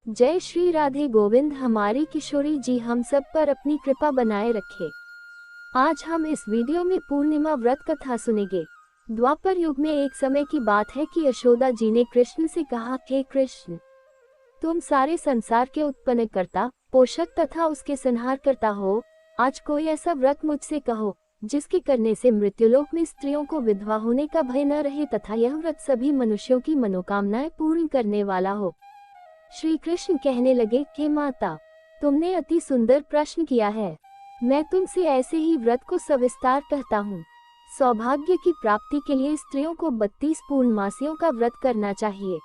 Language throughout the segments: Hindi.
जय श्री राधे गोविंद। हमारी किशोरी जी हम सब पर अपनी कृपा बनाए रखे। आज हम इस वीडियो में पूर्णिमा व्रत कथा सुनेंगे। द्वापर युग में एक समय की बात है कि यशोदा जी ने कृष्ण से कहा, हे कृष्ण, तुम सारे संसार के उत्पन्न करता, पोषक तथा उसके संहार करता हो। आज कोई ऐसा व्रत मुझसे कहो जिसके करने से मृत्युलोक में स्त्रियों को विधवा होने का भय न रहे तथा यह व्रत सभी मनुष्यों की मनोकामनाएं पूर्ण करने वाला हो। श्री कृष्ण कहने लगे, हे माता, तुमने अति सुंदर प्रश्न किया है। मैं तुमसे ऐसे ही व्रत को सविस्तार कहता हूँ। सौभाग्य की प्राप्ति के लिए स्त्रियों को 32 पूर्णमासियों का व्रत करना चाहिए।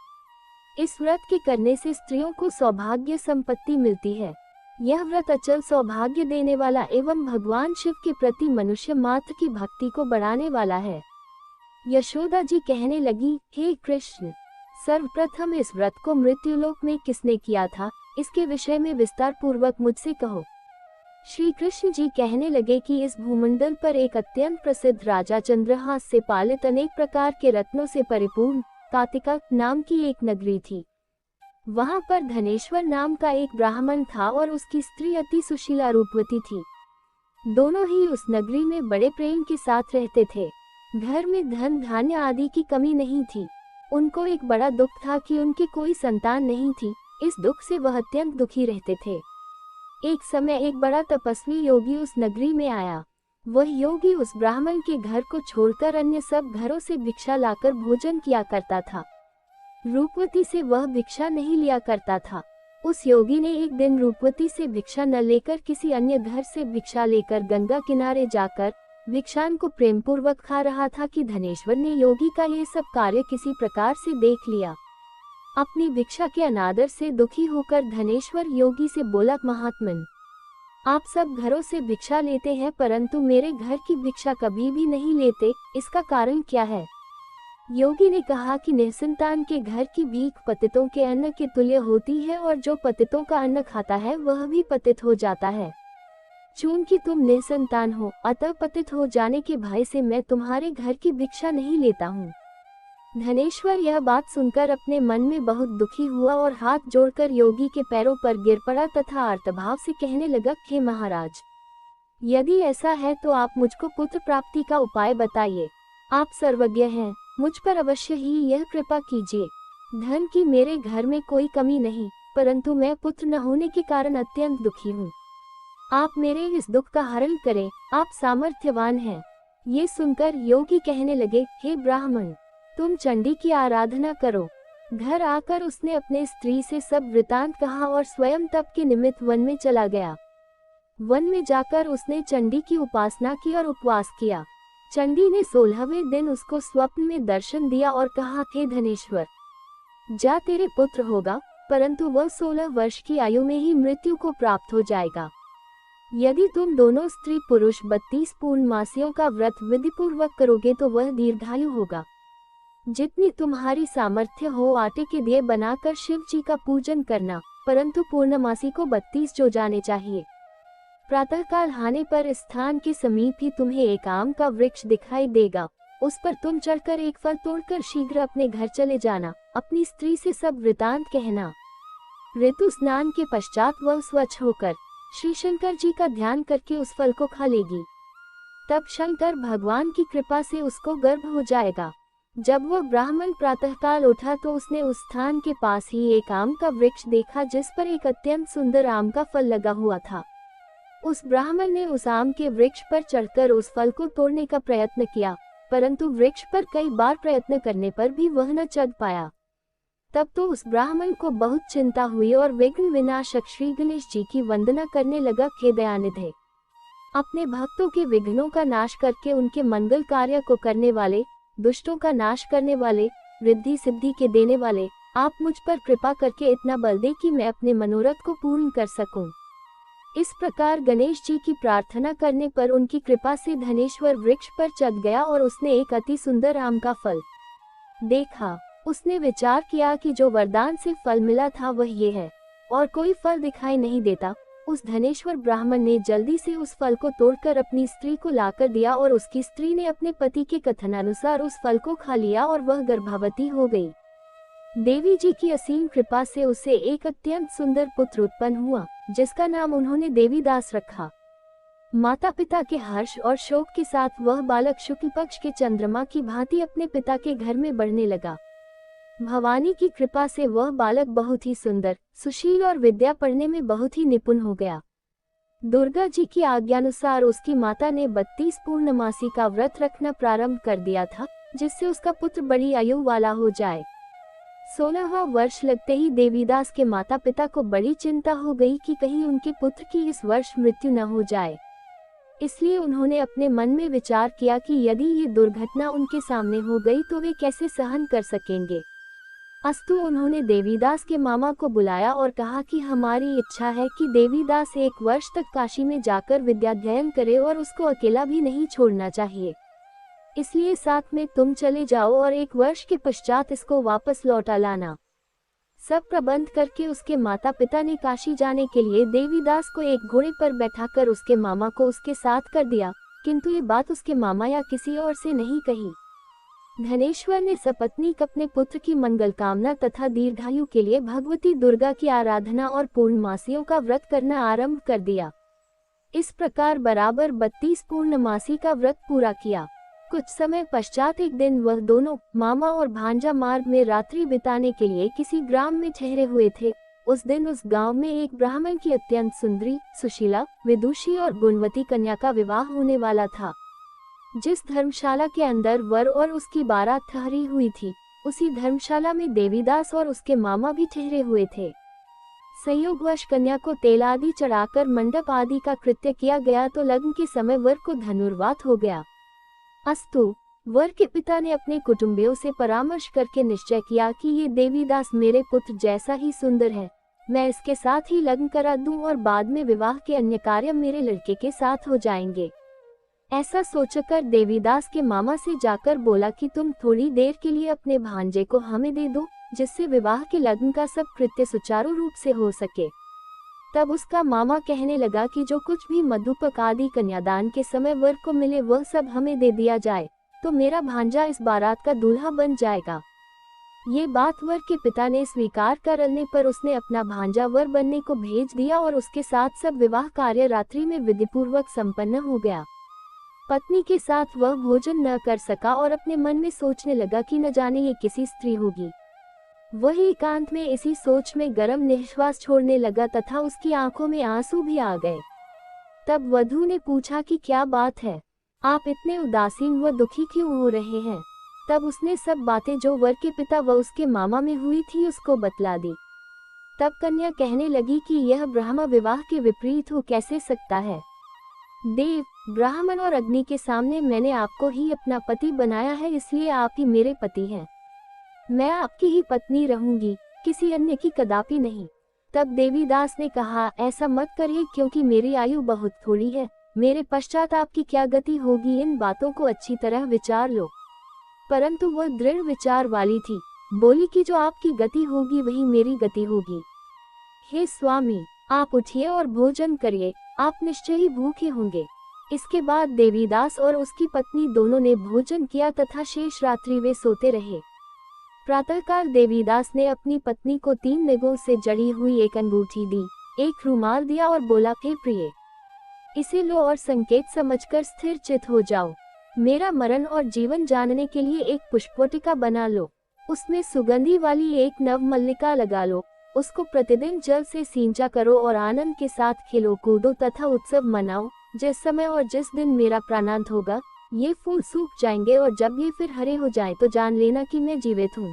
इस व्रत के करने से स्त्रियों को सौभाग्य संपत्ति मिलती है। यह व्रत अचल सौभाग्य देने वाला एवं भगवान शिव के प्रति मनुष्य मात्र की भक्ति को बढ़ाने वाला है। यशोदा जी कहने लगी, हे कृष्ण, सर्वप्रथम इस व्रत को मृत्युलोक में किसने किया था, इसके विषय में विस्तार पूर्वक मुझसे कहो। श्री कृष्ण जी कहने लगे कि इस भूमंडल पर एक अत्यंत प्रसिद्ध राजा चंद्रहास से पालित अनेक प्रकार के रत्नों से परिपूर्ण कातिका नाम की एक नगरी थी। वहां पर धनेश्वर नाम का एक ब्राह्मण था और उसकी स्त्री अति सुशीला रूपवती थी। दोनों ही उस नगरी में बड़े प्रेम के साथ रहते थे। घर में धन धान्य आदि की कमी नहीं थी। उनको एक बड़ा दुख था कि उनकी कोई संतान नहीं थी। इस दुख से वह अत्यंत दुखी रहते थे। एक समय एक बड़ा तपस्वी योगी उस नगरी में आया। वह योगी उस ब्राह्मण के घर को छोड़कर अन्य सब घरों से भिक्षा लाकर भोजन किया करता था। रूपवती से वह भिक्षा नहीं लिया करता था। उस योगी ने एक दिन रूपवती से भिक्षा न लेकर किसी अन्य घर से भिक्षा लेकर गंगा किनारे जाकर भिक्षान को प्रेम पूर्वक खा रहा था कि धनेश्वर ने योगी का ये सब कार्य किसी प्रकार से देख लिया। अपनी भिक्षा के अनादर से दुखी होकर धनेश्वर योगी से बोला, महात्मन, आप सब घरों से भिक्षा लेते हैं परंतु मेरे घर की भिक्षा कभी भी नहीं लेते, इसका कारण क्या है? योगी ने कहा कि निसंतान के घर की भीख पतितों के अन्न के तुल्य होती है और जो पतितों का अन्न खाता है वह भी पतित हो जाता है। चूंकि तुम निसंतान हो, अतः पतित हो जाने के भय से मैं तुम्हारे घर की भिक्षा नहीं लेता हूँ। धनेश्वर यह बात सुनकर अपने मन में बहुत दुखी हुआ और हाथ जोड़कर योगी के पैरों पर गिर पड़ा तथा आर्तभाव से कहने लगा, हे महाराज, यदि ऐसा है तो आप मुझको पुत्र प्राप्ति का उपाय बताइए। आप सर्वज्ञ हैं, मुझ पर अवश्य ही यह कृपा कीजिए। धन की मेरे घर में कोई कमी नहीं, परंतु मैं पुत्र न होने के कारण अत्यंत दुखी हूँ। आप मेरे इस दुख का हरण करें, आप सामर्थ्यवान हैं। ये सुनकर योगी कहने लगे, हे ब्राह्मण, तुम चंडी की आराधना करो। घर आकर उसने अपने स्त्री से सब वृतांत कहा और स्वयं तप के निमित्त वन में चला गया। वन में जाकर उसने चंडी की उपासना की और उपवास किया। चंडी ने 16वें दिन उसको स्वप्न में दर्शन दिया और कहा, हे धनेश्वर, जा, तेरे पुत्र होगा, परंतु वह 16 वर्ष की आयु में ही मृत्यु को प्राप्त हो जाएगा। यदि तुम दोनों स्त्री पुरुष 32 पूर्णमासियों का व्रत विधि पूर्वक करोगे तो वह दीर्घायु होगा। जितनी तुम्हारी सामर्थ्य हो आटे के दिए बनाकर शिव जी का पूजन करना, परंतु पूर्णमासी को 32 जो जाने चाहिए। प्रातःकाल आने पर इस स्थान के समीप ही तुम्हें एक आम का वृक्ष दिखाई देगा। उस पर तुम चढ़कर एक फल तोड़कर शीघ्र अपने घर चले जाना। अपनी स्त्री से सब वृतांत कहना। ऋतु स्नान के पश्चात वह स्वच्छ होकर श्री शंकर जी का ध्यान करके उस फल को खा लेगी। तब शंकर भगवान की कृपा से उसको गर्भ हो जाएगा। जब वह ब्राह्मण प्रातःकाल उठा तो उसने उस स्थान के पास ही एक आम का वृक्ष देखा जिस पर एक अत्यंत सुंदर आम का फल लगा हुआ था। उस ब्राह्मण ने उस आम के वृक्ष पर चढ़कर उस फल को तोड़ने का प्रयत्न किया, परंतु वृक्ष पर कई बार प्रयत्न करने पर भी वह न चढ़ पाया। तब तो उस ब्राह्मण को बहुत चिंता हुई और विघ्न विनाशक श्री गणेश जी की वंदना करने लगा, हे दयानिधे, अपने भक्तों के विघ्नों का नाश करके उनके मंगल कार्य को करने वाले, दुष्टों का नाश करने वाले, रिद्धि सिद्धि के देने वाले, आप मुझ पर कृपा करके इतना बल दे कि मैं अपने मनोरथ को पूर्ण कर सकूं। इस प्रकार गणेश जी की प्रार्थना करने पर उनकी कृपा से धनेश्वर वृक्ष पर चढ़ गया और उसने एक अति सुंदर आम का फल देखा। उसने विचार किया कि जो वरदान से फल मिला था वह ये है और कोई फल दिखाई नहीं देता। उस धनेश्वर ब्राह्मण ने जल्दी से उस फल को तोड़कर अपनी स्त्री को लाकर दिया और उसकी स्त्री ने अपने पति के कथनानुसार उस फल को खा लिया और वह गर्भवती हो गई। देवी जी की असीम कृपा से उसे एक अत्यंत सुंदर पुत्र उत्पन्न हुआ, जिसका नाम उन्होंने देवीदास रखा। माता पिता के हर्ष और शोक के साथ वह बालक शुक्ल पक्ष के चंद्रमा की भांति अपने पिता के घर में बढ़ने लगा। भवानी की कृपा से वह बालक बहुत ही सुंदर, सुशील और विद्या पढ़ने में बहुत ही निपुण हो गया। दुर्गा जी की आज्ञानुसार उसकी माता ने 32 पूर्णमासी का व्रत रखना प्रारंभ कर दिया था, जिससे उसका पुत्र बड़ी आयु वाला हो जाए। 16वां वर्ष लगते ही देवीदास के माता पिता को बड़ी चिंता हो गई कि कहीं उनके पुत्र की इस वर्ष मृत्यु न हो जाए। इसलिए उन्होंने अपने मन में विचार किया कि यदि ये दुर्घटना उनके सामने हो गई तो वे कैसे सहन कर सकेंगे। अस्तु उन्होंने देवीदास के मामा को बुलाया और कहा कि हमारी इच्छा है कि देवीदास 1 वर्ष तक काशी में जाकर विद्याध्ययन करे और उसको अकेला भी नहीं छोड़ना चाहिए। इसलिए साथ में तुम चले जाओ और 1 वर्ष के पश्चात इसको वापस लौटा लाना। सब प्रबंध करके उसके माता पिता ने काशी जाने के लिए देवीदास को एक घोड़े पर बैठाकर उसके मामा को उसके साथ कर दिया, किंतु ये बात उसके मामा या किसी और से नहीं कही। धनेश्वर ने सपत्नीक अपने पुत्र की मंगल कामना तथा दीर्घायु के लिए भगवती दुर्गा की आराधना और पूर्णमासियों का व्रत करना आरंभ कर दिया। इस प्रकार बराबर 32 पूर्णमासी का व्रत पूरा किया। कुछ समय पश्चात एक दिन वह दोनों मामा और भांजा मार्ग में रात्रि बिताने के लिए किसी ग्राम में ठहरे हुए थे। उस दिन उस गांव में एक ब्राह्मण की अत्यंत सुंदरी, सुशीला, विदुषी और गुणवती कन्या का विवाह होने वाला था। जिस धर्मशाला के अंदर वर और उसकी बारात ठहरी हुई थी, उसी धर्मशाला में देवीदास और उसके मामा भी ठहरे हुए थे। संयोगवश कन्या को तेल आदि चढ़ाकर मंडप आदि का कृत्य किया गया तो लग्न के समय वर को धनुर्वात हो गया। अस्तु वर के पिता ने अपने कुटुंबियों से परामर्श करके निश्चय किया कि ये देवीदास मेरे पुत्र जैसा ही सुंदर है, मैं इसके साथ ही लग्न करा दूं और बाद में विवाह के अन्य कार्य मेरे लड़के के साथ हो जाएंगे। ऐसा सोचकर देवीदास के मामा से जाकर बोला कि तुम थोड़ी देर के लिए अपने भांजे को हमें दे दो, जिससे विवाह के लग्न का सब कृत्य सुचारू रूप से हो सके। तब उसका मामा कहने लगा कि जो कुछ भी मधुपक आदि कन्यादान के समय वर को मिले वह सब हमें दे दिया जाए, तो मेरा भांजा इस बारात का दूल्हा बन जाएगा। ये बात वर के पिता ने स्वीकार करने पर उसने अपना भांजा वर बनने को भेज दिया और उसके साथ सब विवाह कार्य रात्रि में विधिपूर्वक संपन्न हो गया। पत्नी के साथ वह भोजन न कर सका और अपने मन में सोचने लगा कि न जाने ये किसी स्त्री होगी। वह एकांत में इसी सोच में गर्म निश्वास छोड़ने लगा तथा उसकी आंखों में आंसू भी आ गए। तब वधू ने पूछा कि क्या बात है, आप इतने उदासीन व दुखी क्यों हो रहे हैं। तब उसने सब बातें जो वर के पिता व उसके मामा में हुई थी उसको बतला दी। तब कन्या कहने लगी कि यह ब्रह्म विवाह के विपरीत हो कैसे सकता है। देव, ब्राह्मण और अग्नि के सामने मैंने आपको ही अपना पति बनाया है, इसलिए आप ही मेरे पति हैं। मैं आपकी ही पत्नी रहूंगी, किसी अन्य की कदापि नहीं। तब देवीदास ने कहा, ऐसा मत करिए क्योंकि मेरी आयु बहुत थोड़ी है, मेरे पश्चात आपकी क्या गति होगी, इन बातों को अच्छी तरह विचार लो। परंतु वह दृढ़ विचार वाली थी, बोली कि जो आपकी गति होगी वही मेरी गति होगी। हे स्वामी, आप उठिए और भोजन करिए, आप निश्चय ही भूखे होंगे। इसके बाद देवीदास और उसकी पत्नी दोनों ने भोजन किया तथा शेष रात्रि वे सोते रहे। प्रातःकाल देवीदास ने अपनी पत्नी को 3 निगों से जड़ी हुई एक अंगूठी दी, एक रुमाल दिया और बोला, हे प्रिय, इसे लो और संकेत समझकर स्थिर चित हो जाओ। मेरा मरण और जीवन जानने के लिए एक पुष्पवाटिका बना लो, उसमें सुगंधी वाली एक नव मल्लिका लगा लो, उसको प्रतिदिन जल से सिंचा करो और आनंद के साथ खेलो कूदो तथा उत्सव मनाओ। जिस समय और जिस दिन मेरा प्राणांत होगा ये फूल सूख जाएंगे और जब ये फिर हरे हो जाएं तो जान लेना कि मैं जीवित हूँ।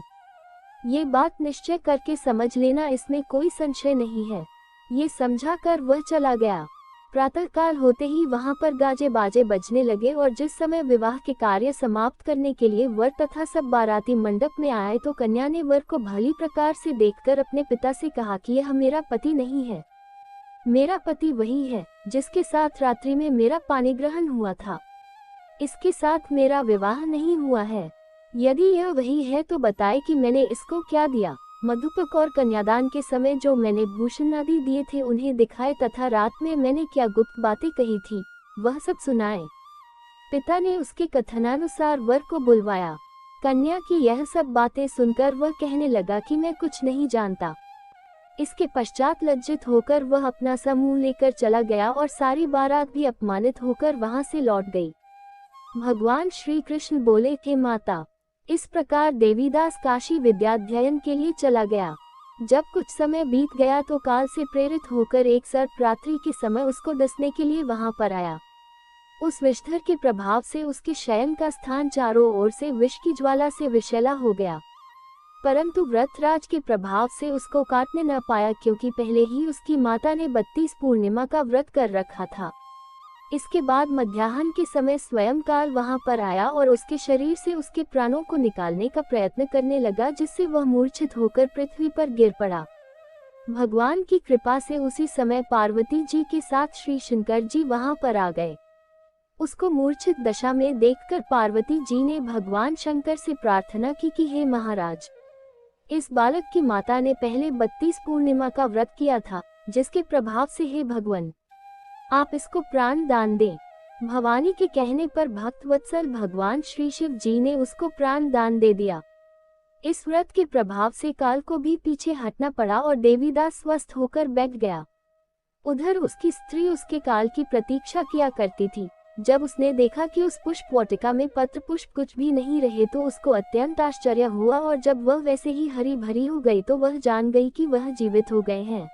ये बात निश्चय करके समझ लेना, इसमें कोई संशय नहीं है। ये समझा कर वह चला गया। प्रातःकाल होते ही वहां पर गाजे बाजे बजने लगे और जिस समय विवाह के कार्य समाप्त करने के लिए वर तथा सब बाराती मंडप में आए तो कन्या ने वर को भली प्रकार से देखकर अपने पिता से कहा कि यह मेरा पति नहीं है, मेरा पति वही है जिसके साथ रात्रि में मेरा पानी ग्रहण हुआ था, इसके साथ मेरा विवाह नहीं हुआ है। यदि यह वही है तो बताए कि मैंने इसको क्या दिया। मधुपक और कन्यादान के समय जो मैंने भूषण आदि दिए थे उन्हें दिखाए तथा रात में मैंने क्या गुप्त बातें कही थी वह सब सुनाए। पिता ने उसके कथनानुसार वर को बुलवाया। कन्या की यह सब बातें सुनकर वह कहने लगा कि मैं कुछ नहीं जानता। इसके पश्चात लज्जित होकर वह अपना समूह लेकर चला गया और सारी बारात भी अपमानित होकर वहां से लौट गई। भगवान श्री कृष्ण बोले, हे माता। इस प्रकार देवीदास काशी विद्याध्ययन के लिए चला गया। जब कुछ समय बीत गया तो काल से प्रेरित होकर एक सर्प रात्रि के समय उसको डसने के लिए वहां पर आया। उस विषधर के प्रभाव से उसके शयन का स्थान चारों ओर से विष की ज्वाला से विषैला हो गया, परंतु व्रतराज के प्रभाव से उसको काटने न पाया, क्योंकि पहले ही उसकी माता ने 32 पूर्णिमा का व्रत कर रखा था। इसके बाद मध्याह्न के समय स्वयं काल वहां पर आया और उसके शरीर से उसके प्राणों को निकालने का प्रयत्न करने लगा, जिससे वह मूर्छित होकर पृथ्वी पर गिर पड़ा। भगवान की कृपा से उसी समय पार्वती जी के साथ श्री शंकर जी वहां पर आ गए। उसको मूर्छित दशा में देखकर पार्वती जी ने भगवान शंकर से प्रार्थना की कि हे महाराज, इस बालक की माता ने पहले 32 पूर्णिमा का व्रत किया था, जिसके प्रभाव से हे भगवान आप इसको प्राण दान दें। भवानी के कहने पर भक्त वत्सल भगवान श्री शिव जी ने उसको प्राण दान दे दिया। इस व्रत के प्रभाव से काल को भी पीछे हटना पड़ा और देवीदास स्वस्थ होकर बैठ गया। उधर उसकी स्त्री उसके काल की प्रतीक्षा किया करती थी। जब उसने देखा कि उस पुष्प वाटिका में पत्र पुष्प कुछ भी नहीं रहे तो उसको अत्यंत आश्चर्य हुआ, और जब वह वैसे ही हरी भरी हो गई तो वह जान गई कि वह जीवित हो गए हैं।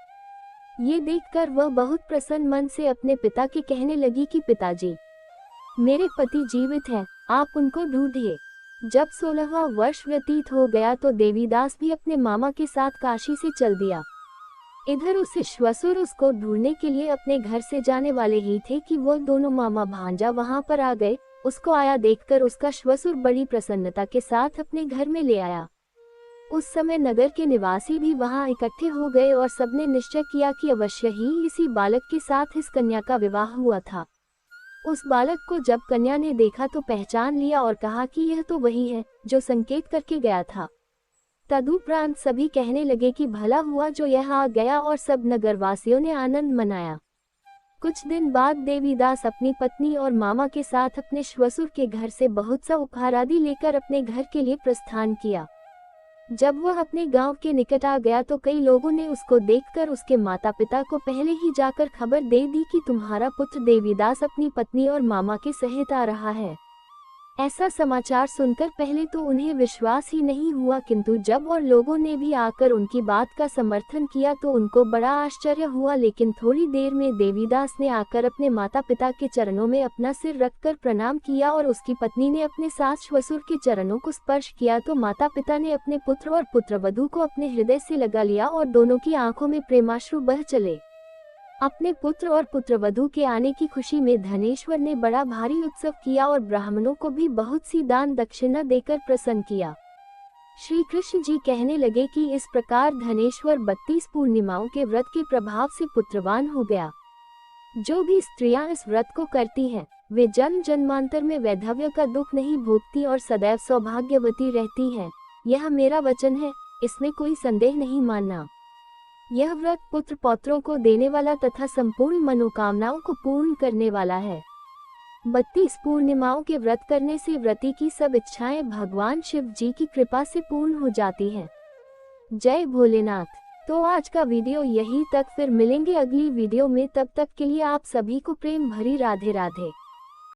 ये देखकर वह बहुत प्रसन्न मन से अपने पिता के कहने लगी कि पिताजी, मेरे पति जीवित हैं, आप उनको ढूंढिए। जब 16वां वर्ष व्यतीत हो गया तो देवीदास भी अपने मामा के साथ काशी से चल दिया। इधर उसे श्वशुर उसको ढूंढने के लिए अपने घर से जाने वाले ही थे कि वह दोनों मामा भांजा वहां पर आ गए। उसको आया देखकर उसका श्वशुर बड़ी प्रसन्नता के साथ अपने घर में ले आया। उस समय नगर के निवासी भी वहां इकट्ठे हो गए और सबने निश्चय किया कि अवश्य ही इसी बालक के साथ इस कन्या का विवाह हुआ था। उस बालक को जब कन्या ने देखा तो पहचान लिया और कहा कि यह तो वही है जो संकेत करके गया था। तदुपरांत सभी कहने लगे कि भला हुआ जो यह आ गया, और सब नगरवासियों ने आनंद मनाया। कुछ दिन बाद देवीदास अपनी पत्नी और मामा के साथ अपने श्वशुर के घर से बहुत सा उपहार आदि लेकर अपने घर के लिए प्रस्थान किया। जब वह अपने गांव के निकट आ गया तो कई लोगों ने उसको देखकर उसके माता पिता को पहले ही जाकर खबर दे दी कि तुम्हारा पुत्र देवीदास अपनी पत्नी और मामा के सहित आ रहा है। ऐसा समाचार सुनकर पहले तो उन्हें विश्वास ही नहीं हुआ, किंतु जब और लोगों ने भी आकर उनकी बात का समर्थन किया तो उनको बड़ा आश्चर्य हुआ। लेकिन थोड़ी देर में देवीदास ने आकर अपने माता पिता के चरणों में अपना सिर रखकर प्रणाम किया और उसकी पत्नी ने अपने सास ससुर के चरणों को स्पर्श किया तो माता पिता ने अपने पुत्र और पुत्रवधू को अपने हृदय से लगा लिया और दोनों की आंखों में प्रेमाश्रु बह चले। अपने पुत्र और पुत्रवधू के आने की खुशी में धनेश्वर ने बड़ा भारी उत्सव किया और ब्राह्मणों को भी बहुत सी दान दक्षिणा देकर प्रसन्न किया। श्री कृष्ण जी कहने लगे कि इस प्रकार धनेश्वर 32 पूर्णिमाओं के व्रत के प्रभाव से पुत्रवान हो गया। जो भी स्त्रियां इस व्रत को करती हैं, वे जन्म जन्मांतर में वैधव्य का दुख नहीं भोगती और सदैव सौभाग्यवती रहती हैं। यह मेरा वचन है, इसमें कोई संदेह नहीं मानना। यह व्रत पुत्र पौत्रों को देने वाला तथा संपूर्ण मनोकामनाओं को पूर्ण करने वाला है। 32 पूर्णिमाओं के व्रत करने से व्रती की सब इच्छाएं भगवान शिव जी की कृपा से पूर्ण हो जाती हैं। जय भोलेनाथ। तो आज का वीडियो यहीं तक, फिर मिलेंगे अगली वीडियो में। तब तक के लिए आप सभी को प्रेम भरी राधे राधे।